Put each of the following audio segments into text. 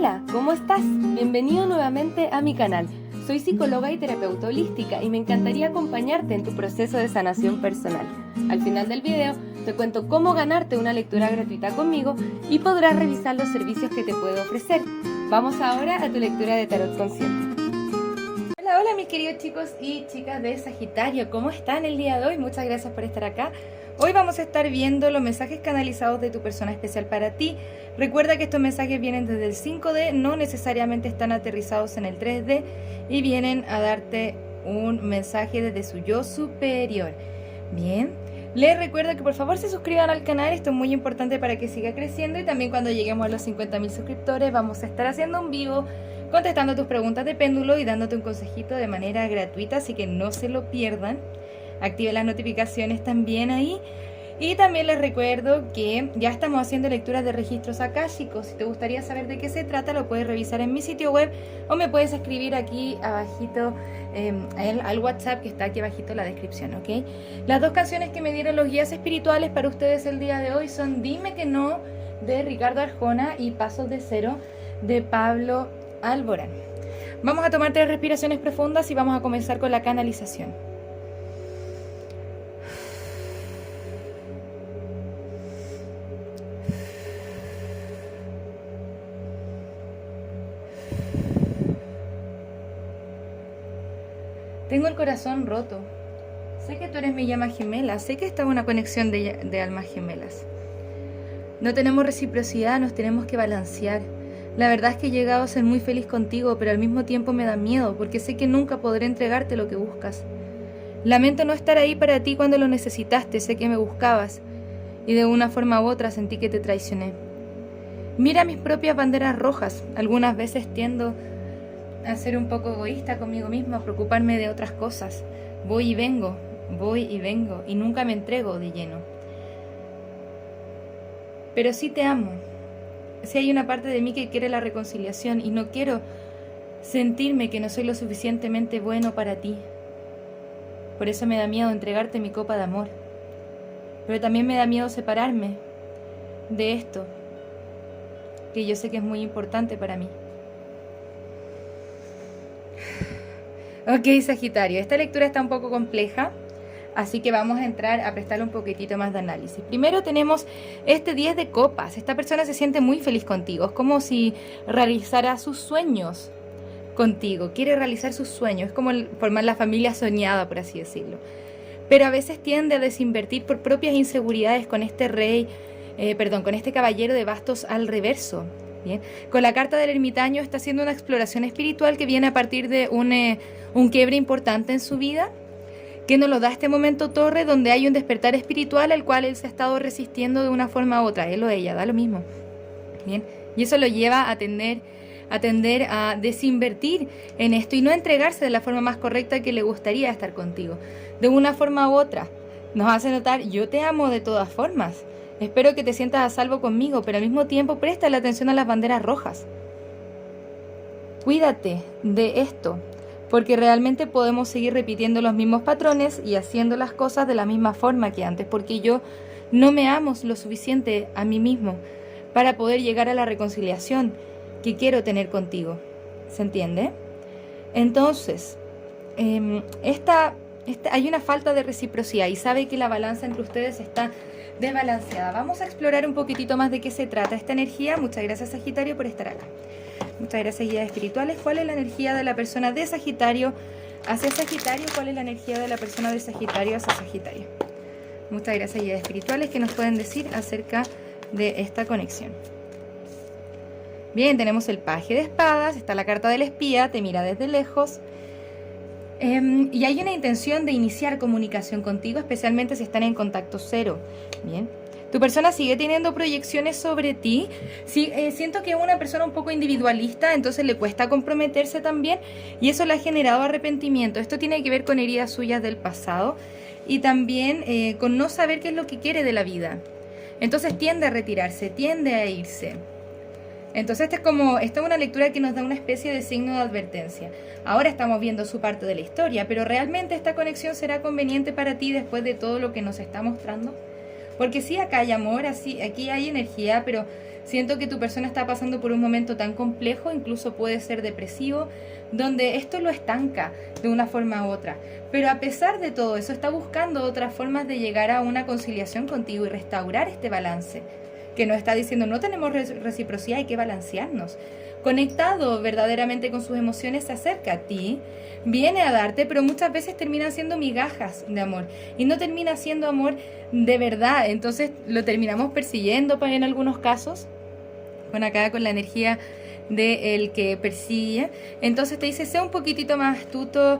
Hola, ¿cómo estás? Bienvenido nuevamente a mi canal. Soy psicóloga y terapeuta holística y me encantaría acompañarte en tu proceso de sanación personal. Al final del video te cuento cómo ganarte una lectura gratuita conmigo y podrás revisar los servicios que te puedo ofrecer. Vamos ahora a tu lectura de tarot consciente. Hola mis queridos chicos y chicas de Sagitario, ¿cómo están el día de hoy? Muchas gracias por estar acá. Hoy vamos a estar viendo los mensajes canalizados de tu persona especial para ti. Recuerda que estos mensajes vienen desde el 5D, no necesariamente están aterrizados en el 3D y vienen a darte un mensaje desde su yo superior. Bien, les recuerdo que por favor se suscriban al canal, esto es muy importante para que siga creciendo, y también cuando lleguemos a los 50.000 suscriptores vamos a estar haciendo un vivo contestando tus preguntas de péndulo y dándote un consejito de manera gratuita, así que no se lo pierdan. Active las notificaciones también ahí. Y también les recuerdo que ya estamos haciendo lecturas de registros akáshicos. Si te gustaría saber de qué se trata, lo puedes revisar en mi sitio web o me puedes escribir aquí abajito al WhatsApp que está aquí abajito en la descripción, ¿ok? Las dos canciones que me dieron los guías espirituales para ustedes el día de hoy son Dime que no, de Ricardo Arjona, y Pasos de Cero, de Pablo Alborán. Vamos a tomar 3 respiraciones profundas y vamos a comenzar con la canalización. Tengo el corazón roto. Sé que tú eres mi llama gemela. Sé que esta es una conexión de almas gemelas. No tenemos reciprocidad, nos tenemos que balancear. La verdad es que he llegado a ser muy feliz contigo, pero al mismo tiempo me da miedo, porque sé que nunca podré entregarte lo que buscas. Lamento no estar ahí para ti cuando lo necesitaste, sé que me buscabas, y de una forma u otra sentí que te traicioné. Mira mis propias banderas rojas. Algunas veces tiendo a ser un poco egoísta conmigo misma, a preocuparme de otras cosas. Voy y vengo, y nunca me entrego de lleno. Pero sí te amo. Sí hay una parte de mí que quiere la reconciliación y no quiero sentirme que no soy lo suficientemente bueno para ti. Por eso me da miedo entregarte mi copa de amor. Pero también me da miedo separarme de esto, que yo sé que es muy importante para mí. Ok, Sagitario, esta lectura está un poco compleja, así que vamos a entrar a prestarle un poquitito más de análisis. Primero tenemos este 10 de copas. Esta persona se siente muy feliz contigo. Es como si realizara sus sueños contigo. Quiere realizar sus sueños. Es como formar la familia soñada, por así decirlo. Pero a veces tiende a desinvertir por propias inseguridades con este con este caballero de bastos al reverso. Bien. Con la carta del ermitaño está haciendo una exploración espiritual que viene a partir de un quiebre importante en su vida, que nos lo da este momento Torre, donde hay un despertar espiritual al cual él se ha estado resistiendo de una forma u otra, él o ella, da lo mismo. Bien. Y eso lo lleva a tender a desinvertir en esto y no entregarse de la forma más correcta que le gustaría estar contigo. De una forma u otra, nos hace notar, yo te amo de todas formas. Espero que te sientas a salvo conmigo, pero al mismo tiempo presta la atención a las banderas rojas. Cuídate de esto, porque realmente podemos seguir repitiendo los mismos patrones y haciendo las cosas de la misma forma que antes, porque yo no me amo lo suficiente a mí mismo para poder llegar a la reconciliación que quiero tener contigo. ¿Se entiende? Entonces, hay una falta de reciprocidad y sabe que la balanza entre ustedes está desbalanceada. Vamos a explorar un poquitito más de qué se trata esta energía. Muchas gracias, Sagitario, por estar acá. Muchas gracias, guías espirituales. ¿Cuál es la energía de la persona de Sagitario hacia Sagitario? ¿Cuál es la energía de la persona de Sagitario hacia Sagitario? Muchas gracias, guías espirituales, que nos pueden decir acerca de esta conexión. Bien, tenemos el paje de espadas, está la carta del espía, te mira desde lejos. Y hay una intención de iniciar comunicación contigo, especialmente si están en contacto cero. Bien. Tu persona sigue teniendo proyecciones sobre ti. Sí, siento que es una persona un poco individualista, entonces le cuesta comprometerse también. Y eso le ha generado arrepentimiento. Esto tiene que ver con heridas suyas del pasado. Y también con no saber qué es lo que quiere de la vida. Entonces tiende a retirarse, tiende a irse. Entonces esta es una lectura que nos da una especie de signo de advertencia. Ahora estamos viendo su parte de la historia, pero ¿realmente esta conexión será conveniente para ti después de todo lo que nos está mostrando? Porque sí, acá hay amor, aquí hay energía, pero Siento que tu persona está pasando por un momento tan complejo, incluso puede ser depresivo, donde esto lo estanca de una forma u otra. Pero a pesar de todo eso, está buscando otras formas de llegar a una conciliación contigo y restaurar este balance. Que nos está diciendo, no tenemos reciprocidad, hay que balancearnos. Conectado verdaderamente con sus emociones, se acerca a ti, viene a darte, pero muchas veces terminan siendo migajas de amor. Y no termina siendo amor de verdad. Entonces lo terminamos persiguiendo en algunos casos. Con acá, con la energía del que persigue. Entonces te dice, sea un poquitito más astuto,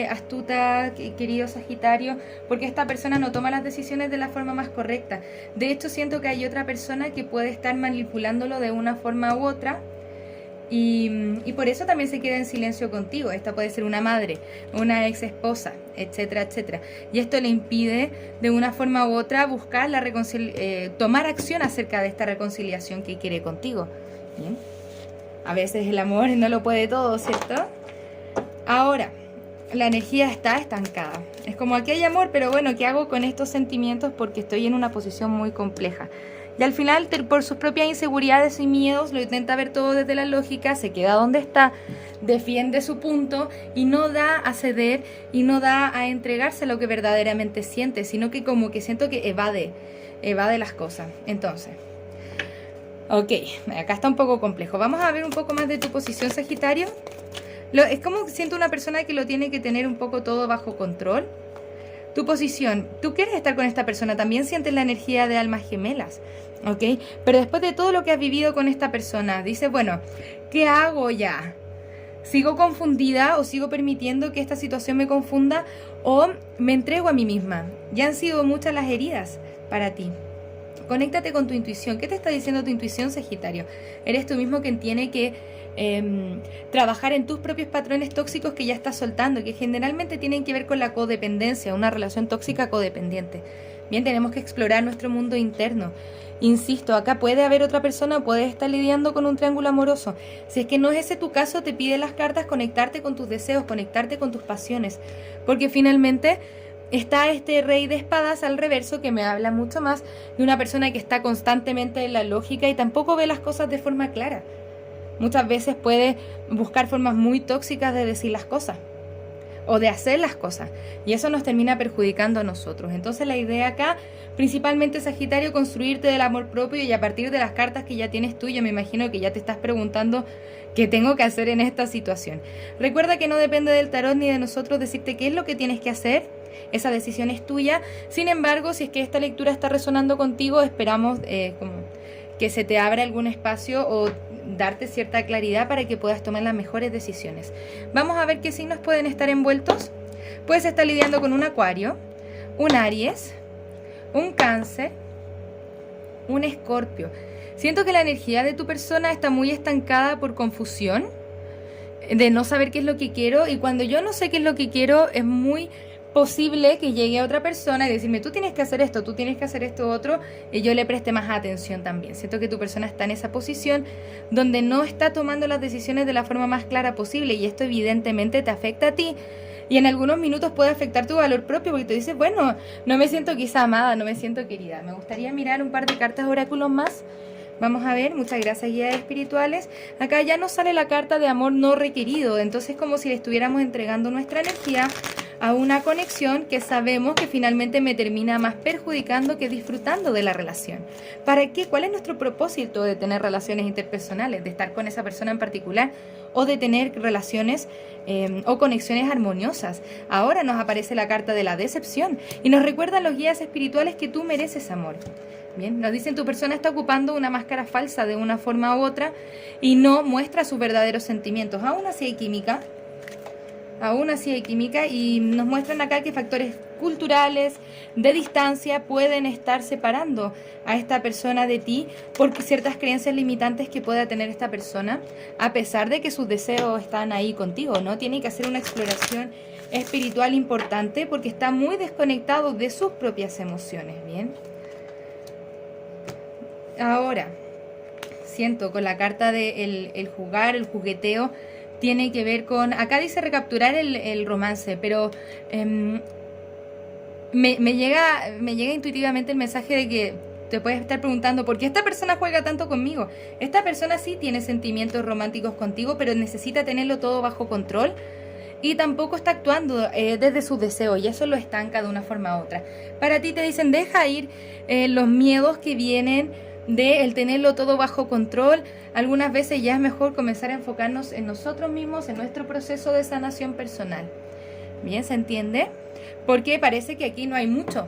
astuta, querido Sagitario, porque esta persona no toma las decisiones de la forma más correcta. De hecho, siento que hay otra persona que puede estar manipulándolo de una forma u otra. Y por eso también se queda en silencio contigo. Esta puede ser una madre, una ex esposa, etcétera, etcétera. Y esto le impide de una forma u otra buscar tomar acción acerca de esta reconciliación que quiere contigo. Bien. A veces el amor no lo puede todo, ¿cierto? Ahora, la energía está estancada. Es como aquí hay amor, pero bueno, ¿qué hago con estos sentimientos? Porque estoy en una posición muy compleja. Y al final, por sus propias inseguridades y miedos, lo intenta ver todo desde la lógica, se queda donde está, defiende su punto y no da a ceder y no da a entregarse a lo que verdaderamente siente, sino que como que siento que evade las cosas. Entonces, ok, acá está un poco complejo. Vamos a ver un poco más de tu posición, Sagitario. Es como que siento una persona que lo tiene que tener un poco todo bajo control. Tu posición, tú quieres estar con esta persona, también sientes la energía de almas gemelas, ¿ok? Pero después de todo lo que has vivido con esta persona, dices, bueno, ¿qué hago ya? ¿Sigo confundida o sigo permitiendo que esta situación me confunda o me entrego a mí misma? Ya han sido muchas las heridas para ti. Conéctate con tu intuición. ¿Qué te está diciendo tu intuición, Sagitario? Eres tú mismo quien tiene que trabajar en tus propios patrones tóxicos que ya estás soltando, que generalmente tienen que ver con la codependencia, una relación tóxica codependiente. Bien, tenemos que explorar nuestro mundo interno. Insisto, acá puede haber otra persona, puedes estar lidiando con un triángulo amoroso. Si es que no es ese tu caso, te pide las cartas conectarte con tus deseos, conectarte con tus pasiones, porque finalmente está este rey de espadas al reverso que me habla mucho más de una persona que está constantemente en la lógica y tampoco ve las cosas de forma clara. Muchas veces puede buscar formas muy tóxicas de decir las cosas o de hacer las cosas y eso nos termina perjudicando a nosotros. Entonces la idea acá, principalmente, Sagitario, construirte del amor propio, y a partir de las cartas que ya tienes tú, yo me imagino que ya te estás preguntando qué tengo que hacer en esta situación. Recuerda que no depende del tarot ni de nosotros decirte qué es lo que tienes que hacer. Esa decisión es tuya. Sin embargo, si es que esta lectura está resonando contigo, esperamos como que se te abra algún espacio o darte cierta claridad para que puedas tomar las mejores decisiones. Vamos a ver qué signos pueden estar envueltos. Puedes estar lidiando con un Acuario, un Aries, un Cáncer, un Escorpio. Siento que la energía de tu persona está muy estancada por confusión, de no saber qué es lo que quiero, y cuando yo no sé qué es lo que quiero, es muy posible que llegue a otra persona y decirme, tú tienes que hacer esto, tú tienes que hacer esto otro, y yo le preste más atención también. Siento que tu persona está en esa posición donde no está tomando las decisiones de la forma más clara posible, y esto evidentemente te afecta a ti, y en algunos minutos puede afectar tu valor propio, porque te dices, bueno, no me siento quizá amada, no me siento querida. Me gustaría mirar un par de cartas oráculos más. Vamos a ver, muchas gracias, guías espirituales. Acá ya nos sale la carta de amor no requerido, entonces como si le estuviéramos entregando nuestra energía a una conexión que sabemos que finalmente me termina más perjudicando que disfrutando de la relación. ¿Para qué? ¿Cuál es nuestro propósito de tener relaciones interpersonales? ¿De estar con esa persona en particular? ¿O de tener relaciones o conexiones armoniosas? Ahora nos aparece la carta de la decepción y nos recuerdan los guías espirituales que tú mereces amor. Bien, nos dicen, tu persona está ocupando una máscara falsa de una forma u otra y no muestra sus verdaderos sentimientos. Aún así hay química. Y nos muestran acá que factores culturales, de distancia, pueden estar separando a esta persona de ti por ciertas creencias limitantes que pueda tener esta persona, a pesar de que sus deseos están ahí contigo, ¿no? Tiene que hacer una exploración espiritual importante porque está muy desconectado de sus propias emociones, ¿bien? Ahora, siento con la carta de el jugar, el jugueteo, tiene que ver con, acá dice recapturar el romance, pero me llega intuitivamente el mensaje de que te puedes estar preguntando, ¿por qué esta persona juega tanto conmigo? Esta persona sí tiene sentimientos románticos contigo, pero necesita tenerlo todo bajo control y tampoco está actuando desde sus deseos y eso lo estanca de una forma u otra. Para ti te dicen, deja ir los miedos que vienen de el tenerlo todo bajo control. Algunas veces ya es mejor comenzar a enfocarnos en nosotros mismos, en nuestro proceso de sanación personal. Bien, ¿se entiende? Porque parece que aquí no hay mucho.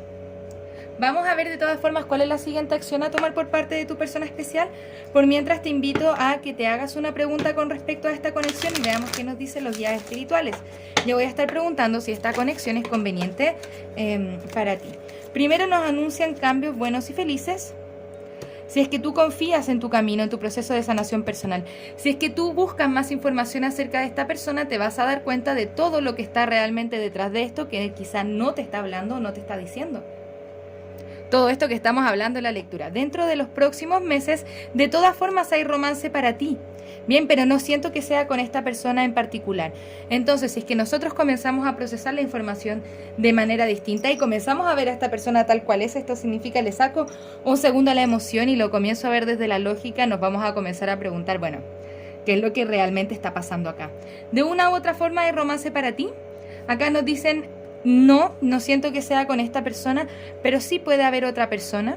Vamos a ver de todas formas cuál es la siguiente acción a tomar por parte de tu persona especial. Por mientras te invito a que te hagas una pregunta con respecto a esta conexión y veamos qué nos dicen los guías espirituales. Yo voy a estar preguntando si esta conexión es conveniente para ti. Primero nos anuncian cambios buenos y felices. Si es que tú confías en tu camino, en tu proceso de sanación personal, si es que tú buscas más información acerca de esta persona, te vas a dar cuenta de todo lo que está realmente detrás de esto que quizás no te está hablando o no te está diciendo. Todo esto que estamos hablando en la lectura. Dentro de los próximos meses, de todas formas hay romance para ti. Bien, pero no siento que sea con esta persona en particular. Entonces, si es que nosotros comenzamos a procesar la información de manera distinta y comenzamos a ver a esta persona tal cual es, esto significa le saco un segundo a la emoción y lo comienzo a ver desde la lógica, nos vamos a comenzar a preguntar, bueno, ¿qué es lo que realmente está pasando acá? De una u otra forma hay romance para ti. Acá nos dicen, no siento que sea con esta persona, pero sí puede haber otra persona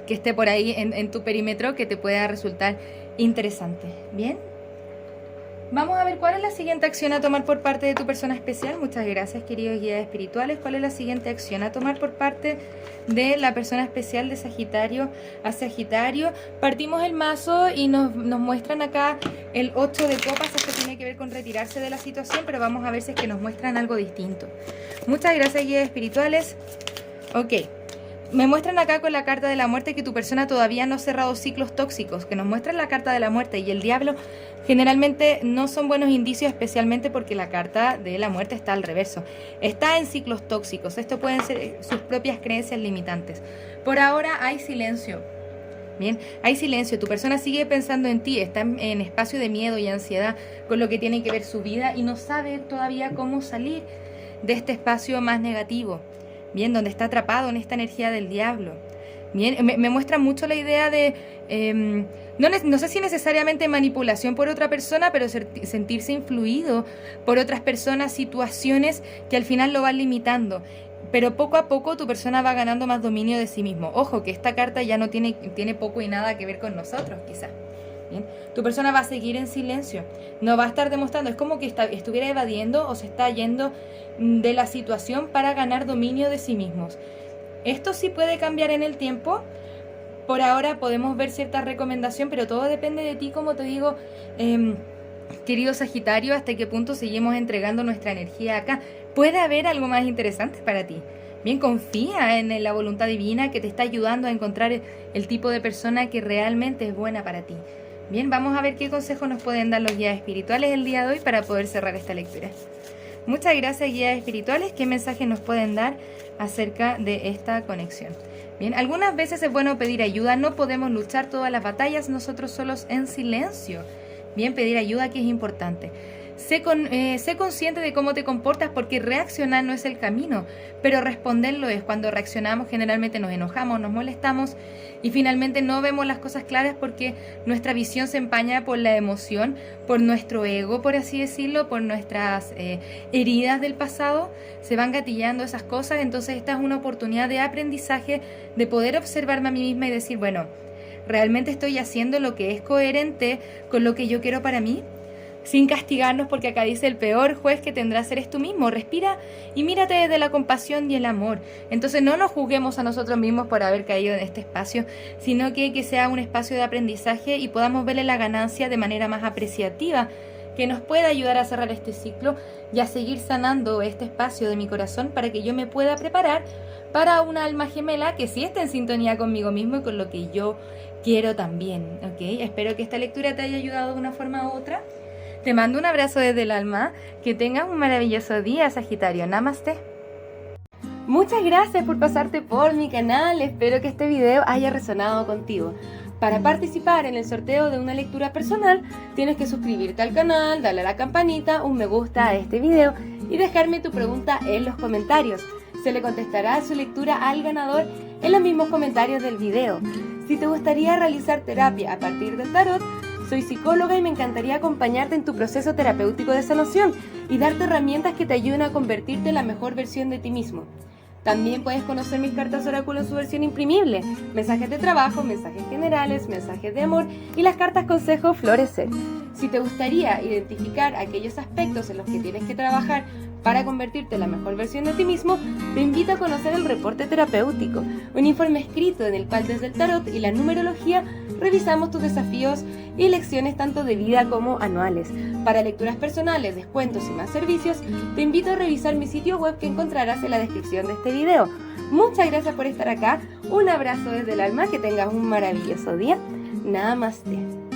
que esté por ahí en tu perímetro que te pueda resultar interesante. Bien, vamos a ver cuál es la siguiente acción a tomar por parte de tu persona especial. Muchas gracias, queridos guías espirituales. ¿Cuál es la siguiente acción a tomar por parte de la persona especial de Sagitario a Sagitario? Partimos el mazo y nos muestran acá el 8 de copas. Esto tiene que ver con retirarse de la situación, pero vamos a ver si es que nos muestran algo distinto. Muchas gracias, guías espirituales. Ok. Me muestran acá con la carta de la muerte que tu persona todavía no ha cerrado ciclos tóxicos, que nos muestran la carta de la muerte y el diablo generalmente no son buenos indicios, especialmente porque la carta de la muerte está al reverso. Está en ciclos tóxicos, esto pueden ser sus propias creencias limitantes. Por ahora hay silencio. Bien, hay silencio, tu persona sigue pensando en ti, está en espacio de miedo y ansiedad con lo que tiene que ver su vida y no sabe todavía cómo salir de este espacio más negativo. Bien, donde está atrapado en esta energía del diablo. Bien, me muestra mucho la idea de, no sé si necesariamente manipulación por otra persona, pero sentirse influido por otras personas, situaciones que al final lo van limitando. Pero poco a poco tu persona va ganando más dominio de sí mismo. Ojo, que esta carta ya no tiene poco y nada que ver con nosotros, quizás. Bien, tu persona va a seguir en silencio, no va a estar demostrando, es como que estuviera evadiendo o se está yendo de la situación para ganar dominio de sí mismos. Esto sí puede cambiar en el tiempo. Por ahora podemos ver cierta recomendación, pero todo depende de ti, como te digo, querido Sagitario, hasta qué punto seguimos entregando nuestra energía acá. Puede haber algo más interesante para ti. Bien, confía en la voluntad divina que te está ayudando a encontrar el tipo de persona que realmente es buena para ti. Bien, vamos a ver qué consejos nos pueden dar los guías espirituales el día de hoy para poder cerrar esta lectura. Muchas gracias, guías espirituales. ¿Qué mensajes nos pueden dar acerca de esta conexión? Bien, algunas veces es bueno pedir ayuda. No podemos luchar todas las batallas nosotros solos en silencio. Bien, pedir ayuda que es importante. Sé consciente de cómo te comportas, porque reaccionar no es el camino, pero responderlo es. Cuando reaccionamos generalmente nos enojamos, nos molestamos y finalmente no vemos las cosas claras porque nuestra visión se empaña por la emoción, por nuestro ego, por así decirlo, por nuestras heridas del pasado. Se van gatillando esas cosas, entonces esta es una oportunidad de aprendizaje, de poder observarme a mí misma y decir, bueno, ¿realmente estoy haciendo lo que es coherente con lo que yo quiero para mí? Sin castigarnos, porque acá dice el peor juez que tendrás eres tú mismo. Respira y mírate desde la compasión y el amor. Entonces no nos juzguemos a nosotros mismos por haber caído en este espacio, sino que sea un espacio de aprendizaje y podamos verle la ganancia de manera más apreciativa, que nos pueda ayudar a cerrar este ciclo y a seguir sanando este espacio de mi corazón para que yo me pueda preparar para una alma gemela que sí esté en sintonía conmigo mismo y con lo que yo quiero también. ¿Ok? Espero que esta lectura te haya ayudado de una forma u otra. Te mando un abrazo desde el alma. Que tengas un maravilloso día, Sagitario. Namaste. Muchas gracias por pasarte por mi canal. Espero que este video haya resonado contigo. Para participar en el sorteo de una lectura personal, tienes que suscribirte al canal, darle a la campanita, un me gusta a este video y dejarme tu pregunta en los comentarios. Se le contestará su lectura al ganador en los mismos comentarios del video. Si te gustaría realizar terapia a partir del tarot, soy psicóloga y me encantaría acompañarte en tu proceso terapéutico de sanación y darte herramientas que te ayuden a convertirte en la mejor versión de ti mismo. También puedes conocer mis cartas oráculo en su versión imprimible, mensajes de trabajo, mensajes generales, mensajes de amor y las cartas consejo florecer. Si te gustaría identificar aquellos aspectos en los que tienes que trabajar para convertirte en la mejor versión de ti mismo, te invito a conocer el reporte terapéutico, un informe escrito en el cual desde el tarot y la numerología revisamos tus desafíos y lecciones tanto de vida como anuales. Para lecturas personales, descuentos y más servicios, te invito a revisar mi sitio web que encontrarás en la descripción de este video. Muchas gracias por estar acá, un abrazo desde el alma, que tengas un maravilloso día. Namaste.